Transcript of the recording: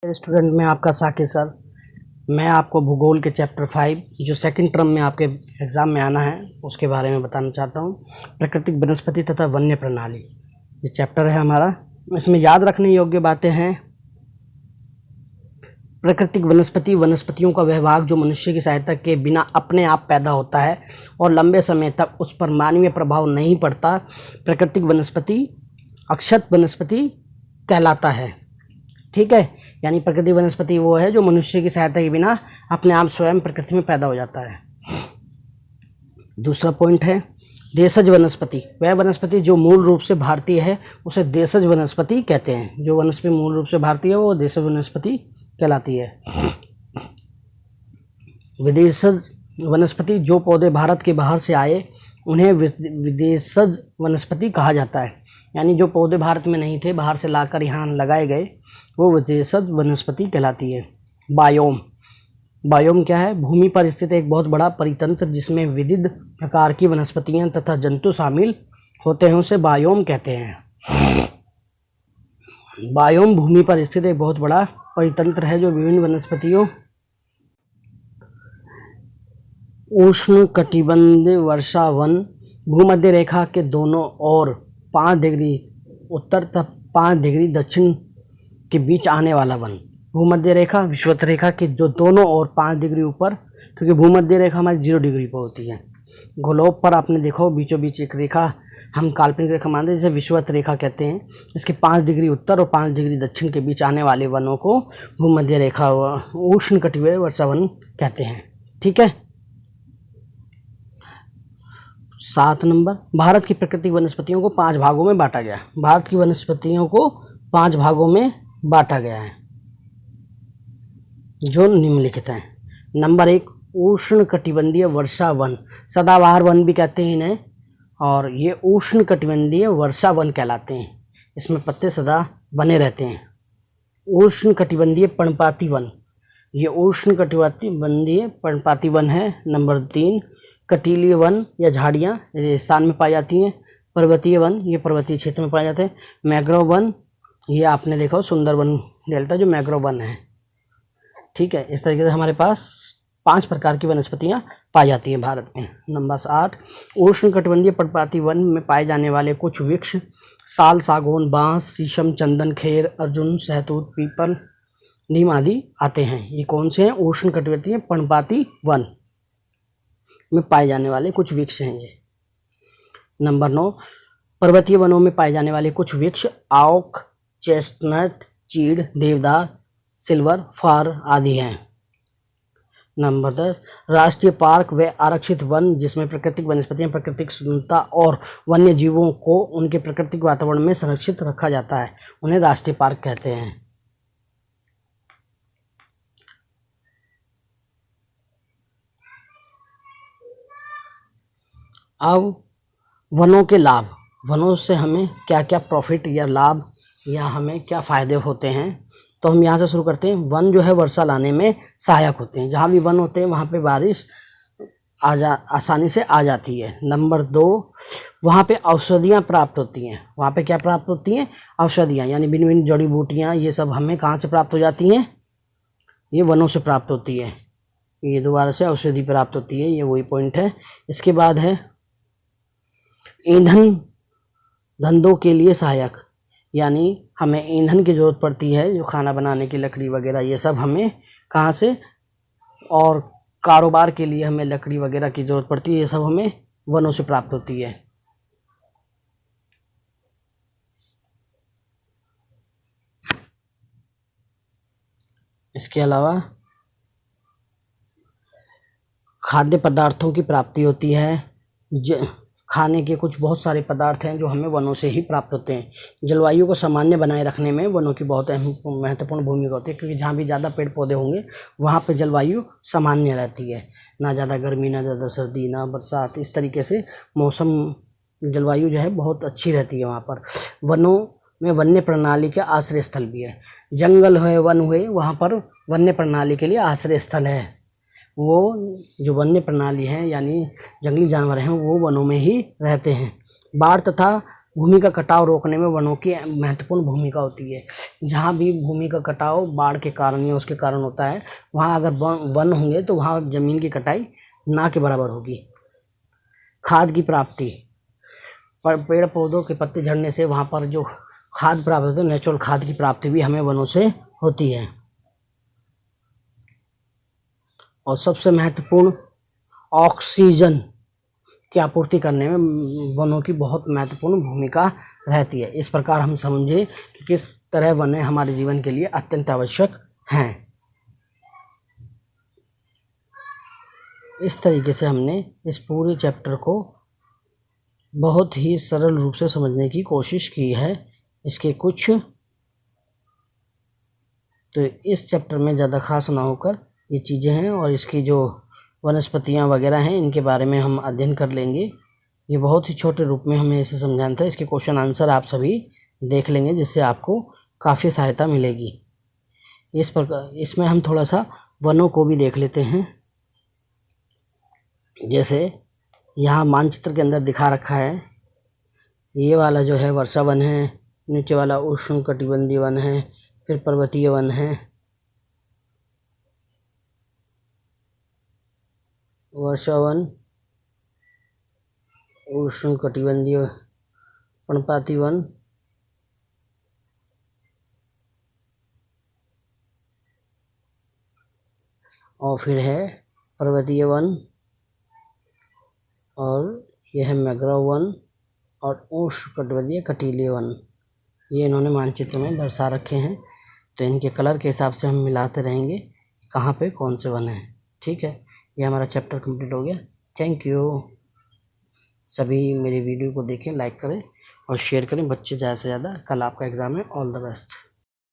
Student मैं आपका Sakir sir. मैं आपको भूगोल के चैप्टर 5 जो सेकंड टर्म में आपके एग्ज़ाम में आना है उसके बारे में बताना चाहता हूँ। प्राकृतिक वनस्पति तथा वन्य प्रणाली ये चैप्टर है हमारा। इसमें याद रखने योग्य बातें हैं। प्राकृतिक वनस्पति वनस्पतियों का वह भाग जो मनुष्य की सहायता के बिना अपने आप पैदा होता है और लंबे समय तक उस पर मानवीय प्रभाव नहीं पड़ता। प्राकृतिक वनस्पति अक्षत वनस्पति कहलाता है। ठीक है, यानी प्राकृतिक वनस्पति वो है जो मनुष्य की सहायता के बिना अपने आप स्वयं प्रकृति में पैदा हो जाता है। दूसरा पॉइंट है देशज वनस्पति। वह वनस्पति जो मूल रूप से भारतीय है उसे देशज वनस्पति कहते हैं। जो वनस्पति मूल रूप से भारतीय है वो देशज वनस्पति कहलाती है। विदेशज वनस्पति जो पौधे भारत के बाहर से आए उन्हें विदेशज वनस्पति कहा जाता है। यानी जो पौधे भारत में नहीं थे, बाहर से लाकर यहाँ लगाए गए, वो विदेशज वनस्पति कहलाती है। बायोम। बायोम क्या है? भूमि पर स्थित एक बहुत बड़ा परितंत्र जिसमें विविध प्रकार की वनस्पतियाँ तथा जंतु शामिल होते हैं, उसे बायोम कहते हैं। बायोम भूमि पर स्थित एक बहुत बड़ा परितंत्र है जो विभिन्न वनस्पतियों उष्णकटिबंधीय वर्षा वन भूमध्य रेखा के दोनों ओर 5 डिग्री उत्तर तथा 5 डिग्री दक्षिण के बीच आने वाला वन। भूमध्य रेखा विषुवत रेखा के जो दोनों ओर 5 डिग्री ऊपर, क्योंकि भूमध्य रेखा हमारी 0 डिग्री पर होती है। ग्लोब पर आपने देखा हो बीचों बीच एक रेखा हम काल्पनिक रेखा मानते हैं, जिसे विषुवत रेखा कहते हैं। इसके 5 डिग्री उत्तर और 5 डिग्री दक्षिण के बीच आने वाले वनों को भूमध्य रेखा उष्णकटिबंधीय वर्षा वन कहते हैं। ठीक है। 7 नंबर, भारत की प्राकृतिक वनस्पतियों को 5 भागों में बांटा गया। भारत की वनस्पतियों को 5 भागों में बांटा गया है जो निम्नलिखित हैं। नंबर 1 उष्णकटिबंधीय वर्षा वन। सदाबहार वन भी कहते हैं इन्हें, और ये उष्णकटिबंधीय वर्षा वन कहलाते हैं। इसमें पत्ते सदा बने रहते हैं। उष्णकटिबंधीय पर्णपाती वन, ये उष्णकटिबंधीय पर्णपाती वन है। नंबर 3 कटीलीय वन या झाड़ियाँ रेगिस्तान में पाई जाती हैं। पर्वतीय वन, ये पर्वतीय क्षेत्र में पाए जाते हैं। मैंग्रोव वन, ये आपने देखा हो सुंदरवन डेल्टा जो मैंग्रोव वन है। ठीक है, इस तरीके से हमारे पास 5 प्रकार की वनस्पतियाँ पाई जाती हैं भारत में। नंबर 8 उष्णकटिबंधीय पर्णपाती वन में पाए जाने वाले कुछ वृक्ष साल, सागौन, बांस, शीशम, चंदन, खेर, अर्जुन, सहतूत, पीपल, नीम आदि आते हैं। ये कौन से हैं? उष्णकटिबंधीय पर्णपाती वन में पाए जाने वाले कुछ वृक्ष हैं ये। नंबर 9 पर्वतीय वनों में पाए जाने वाले कुछ वृक्ष आक, चेस्टनट, चीड़, देवदार, सिल्वर, फार आदि हैं। नंबर 10 राष्ट्रीय पार्क व आरक्षित वन जिसमें प्राकृतिक वनस्पतियां, प्राकृतिक सुंदरता और वन्य जीवों को उनके प्राकृतिक वातावरण में संरक्षित रखा जाता है, उन्हें राष्ट्रीय पार्क कहते हैं। अब वनों के लाभ। वनों से हमें क्या क्या प्रॉफिट या लाभ या हमें क्या फ़ायदे होते हैं, तो हम यहाँ से शुरू करते हैं। वन जो है वर्षा लाने में सहायक होते हैं। जहाँ भी वन होते हैं वहाँ पे बारिश आसानी से आ जाती है। नंबर 2 वहाँ पे औषधियाँ प्राप्त होती हैं। वहाँ पे क्या प्राप्त होती हैं? औषधियाँ, यानी भिन्न भिन्न जड़ी बूटियाँ, ये सब हमें कहाँ से प्राप्त हो जाती हैं? ये वनों से प्राप्त होती है। ये दोबारा से औषधि प्राप्त होती है, ये वही पॉइंट है। इसके बाद है ईंधन धंधों के लिए सहायक, यानी हमें ईंधन की ज़रूरत पड़ती है, जो खाना बनाने की लकड़ी वगैरह, ये सब हमें कहाँ से, और कारोबार के लिए हमें लकड़ी वगैरह की ज़रूरत पड़ती है, ये सब हमें वनों से प्राप्त होती है। इसके अलावा खाद्य पदार्थों की प्राप्ति होती है। खाने के कुछ बहुत सारे पदार्थ हैं जो हमें वनों से ही प्राप्त होते हैं। जलवायु को सामान्य बनाए रखने में वनों की बहुत महत्वपूर्ण भूमिका होती है, क्योंकि जहाँ भी ज़्यादा पेड़ पौधे होंगे वहाँ पे जलवायु सामान्य रहती है। ना ज़्यादा गर्मी, ना ज़्यादा सर्दी, ना बरसात, इस तरीके से मौसम जलवायु जो है बहुत अच्छी रहती है वहाँ पर। वनों में वन्य प्रणाली के आश्रय स्थल भी है। जंगल है, वन हुए, वहाँ पर वन्य प्रणाली के लिए आश्रय स्थल है। वो जो वन्य प्रणाली है यानी जंगली जानवर हैं वो वनों में ही रहते हैं। बाढ़ तथा भूमि का कटाव रोकने में वनों की महत्वपूर्ण भूमिका होती है। जहाँ भी भूमि का कटाव बाढ़ के कारण या उसके कारण होता है, वहाँ अगर वन होंगे तो वहाँ ज़मीन की कटाई ना के बराबर होगी। खाद की प्राप्ति, पेड़ पौधों के पत्ते झड़ने से वहाँ पर जो खाद प्राप्त होती है, नेचुरल खाद की प्राप्ति भी हमें वनों से होती है। और सबसे महत्वपूर्ण, ऑक्सीजन की आपूर्ति करने में वनों की बहुत महत्वपूर्ण भूमिका रहती है। इस प्रकार हम समझे कि किस तरह वन हमारे जीवन के लिए अत्यंत आवश्यक हैं। इस तरीके से हमने इस पूरे चैप्टर को बहुत ही सरल रूप से समझने की कोशिश की है। इसके कुछ तो इस चैप्टर में ज़्यादा खास ना होकर ये चीज़ें हैं, और इसकी जो वनस्पतियाँ वगैरह हैं इनके बारे में हम अध्ययन कर लेंगे। ये बहुत ही छोटे रूप में हमें इसे समझाना था। इसके क्वेश्चन आंसर आप सभी देख लेंगे, जिससे आपको काफ़ी सहायता मिलेगी। इस प्रकार इसमें हम थोड़ा सा वनों को भी देख लेते हैं। जैसे यहाँ मानचित्र के अंदर दिखा रखा है, ये वाला जो है वर्षा वन है, नीचे वाला उष्णकटिबंधीय वन है, फिर पर्वतीय वन है, वर्षा वन, उष्णकटिबंधीय पर्णपाती वन, और फिर है पर्वतीय वन, और यह है मैंग्रोव वन और उष्णकटिबंधीय कटीले वन। ये इन्होंने मानचित्र में दर्शा रखे हैं, तो इनके कलर के हिसाब से हम मिलाते रहेंगे कहाँ पे कौन से वन हैं। ठीक है, ये हमारा चैप्टर कंप्लीट हो गया। Thank you. सभी मेरी वीडियो को देखें, लाइक करें और शेयर करें। बच्चे ज़्यादा से ज़्यादा, कल आपका एग्ज़ाम है। All the best.